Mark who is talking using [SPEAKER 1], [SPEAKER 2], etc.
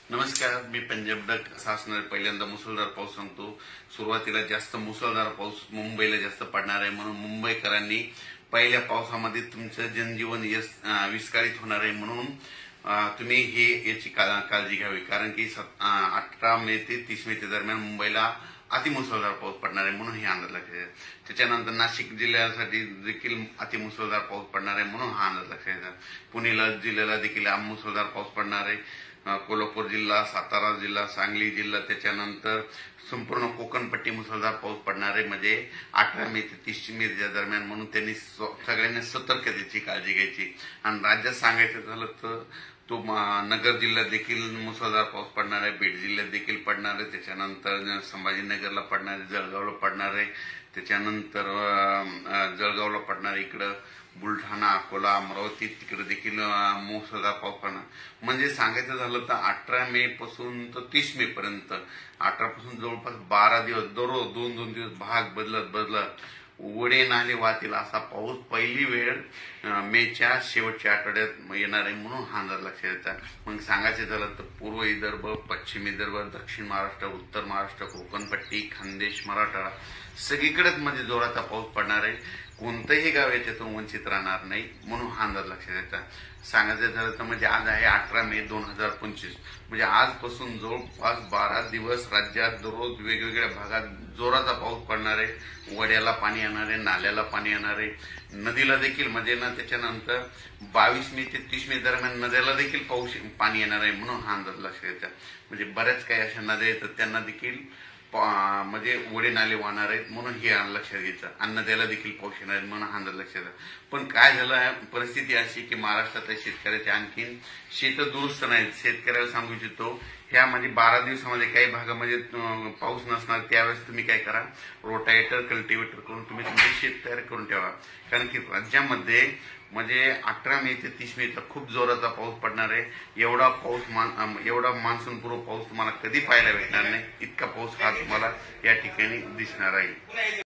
[SPEAKER 1] नमस्कार, मी पंजाब डक असणार पहिल्यांदा मुसळधार पाऊस सांगतो। सुरुवातीला जास्त मुसळधार पाऊस मुंबईला जास्त पडणार आहे, म्हणून मुंबईकरांनी पहिल्या पावसामध्ये तुमचं जनजीवन विस्कळीत होणार आहे, म्हणून तुम्ही याची काळजी घ्यावी। कारण की 18 मे ते 30 मे दरम्यान मुंबईला अतिमुसळधार पाऊस पडणार आहे, म्हणून हे अंदाज लक्षात घ्या। त्याच्यानंतर नाशिक जिल्ह्यासाठी देखील अतिमुसळधार पाऊस पडणार आहे, म्हणून हा अंदाज लक्षात घ्या। पुणे जिल्ह्याला देखील मुसळधार पाऊस पडणार आहे। कोल्हापूर जिल्हा, सातारा जिल्हा, सांगली जिल्हा, त्याच्यानंतर संपूर्ण कोकणपट्टी मुसळधार पाऊस पडणार आहे, म्हणजे 18 मे ते 30 मे दरम्यान, म्हणून त्यांनी सगळ्यांनी सतर्कतेची काळजी घ्यायची। आणि राज्यात सांगायचं झालं तर तो नगर जिल्ह्यात देखील मुसळधार पाऊस पडणार आहे, बीड जिल्ह्यात देखील पडणार आहे, त्याच्यानंतर संभाजीनगरला पडणार आहे, जळगावला पडणार आहे, त्याच्यानंतर जळगावला पडणार आहे, इकडं बुलढाणा, अकोला, अमरावती तिकडे देखील मुसळधार पाऊस पडणार। म्हणजे सांगायचं झालं तर 18 मे पासून तर 30 मे पर्यंत, 18 पासून जवळपास 12 दिवस दररोज 2-2 दिवस भाग बदलत वडे नाले वाहतील असा पाऊस पहिली वेळ मेच्या शेवटच्या आठवड्यात येणार आहे, म्हणून हा अंदाज लक्षात येतात। मग सांगायचं झालं तर पूर्व विदर्भ, पश्चिम विदर्भ, दक्षिण महाराष्ट्र, उत्तर महाराष्ट्र, कोकणपट्टी, खानदेश, मराठवाडा सगळीकडेच म्हणजे जोराचा पाऊस पडणार आहे। कोणतंही गाव याच्यातून वंचित राहणार नाही, म्हणून हा अंदाज लक्षात येतात। सांगायचं झालं तर म्हणजे आज आहे 18 मे 2025, म्हणजे आजपासून जवळपास 12 दिवस राज्यात दररोज वेगवेगळ्या भागात जोराचा पाऊस पडणार आहे। वड्याला पाणी येणार आहे, नाल्याला पाणी येणार आहे, नदीला देखील म्हणजे ना त्याच्यानंतर 22 मे ते 30 मे दरम्यान नद्याला देखील पाणी येणार आहे, म्हणून हा अंदाज लक्षात येतात। म्हणजे बऱ्याच काही अशा नद्या येतात त्यांना देखील म्हणजे वडे नाले वाहणार आहेत, म्हणून हे लक्षात घ्यायचं। आणि नद्याला देखील पाऊस येणार आहे, म्हणून हा अंदाज लक्षात येतात। पण काय झालं आहे, परिस्थिती अशी की महाराष्ट्रातल्या शेतकऱ्याचे आणखीन शेत दुरुस्त नाहीत। शेतकऱ्याला सांगू इच्छितो, ह्या म्हणजे 12 दिवसामध्ये काही भागामध्ये पाऊस नसणार, त्यावेळेस तुम्ही काय करा, रोटावेटर, कल्टिवेटर करून तुम्ही तुमचे शेत तयार करून ठेवा। कारण की राज्यामध्ये म्हणजे 18 मे ते 30 मे खूप जोराचा पाऊस पडणार आहे। एवढा मान्सूनपूर्व पाऊस तुम्हाला कधी पाहायला भेटणार नाही, इतका पाऊस हा तुम्हाला या ठिकाणी दिसणार आहे।